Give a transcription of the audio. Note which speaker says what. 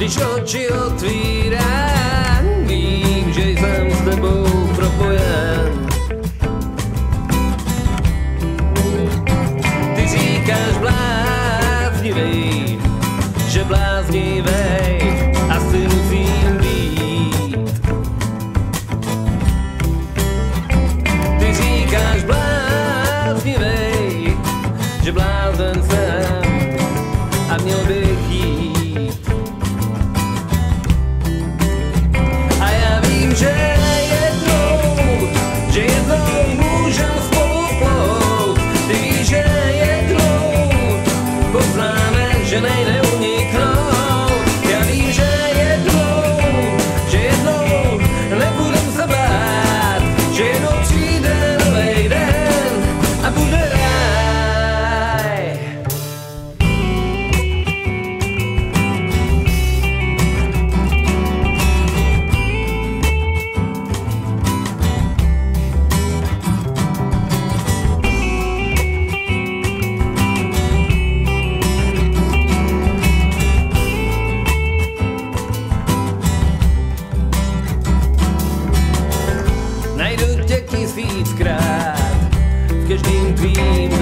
Speaker 1: Když oči otvírám, vím, že jsem s tebou propojen. Ty říkáš bláznivej, že bláznivej asi musím být. Ty říkáš bláznivej, že blázen jsem a měl bych jít. A já vím, že jednou můžem spolu plout. Ty víš, že jednou poznáme, že nejde uniknout. Já vím, že jednou nebudem se bát, že jednou přijde novej den a bude ráj. Najdu tě tisíckrát v každým tvým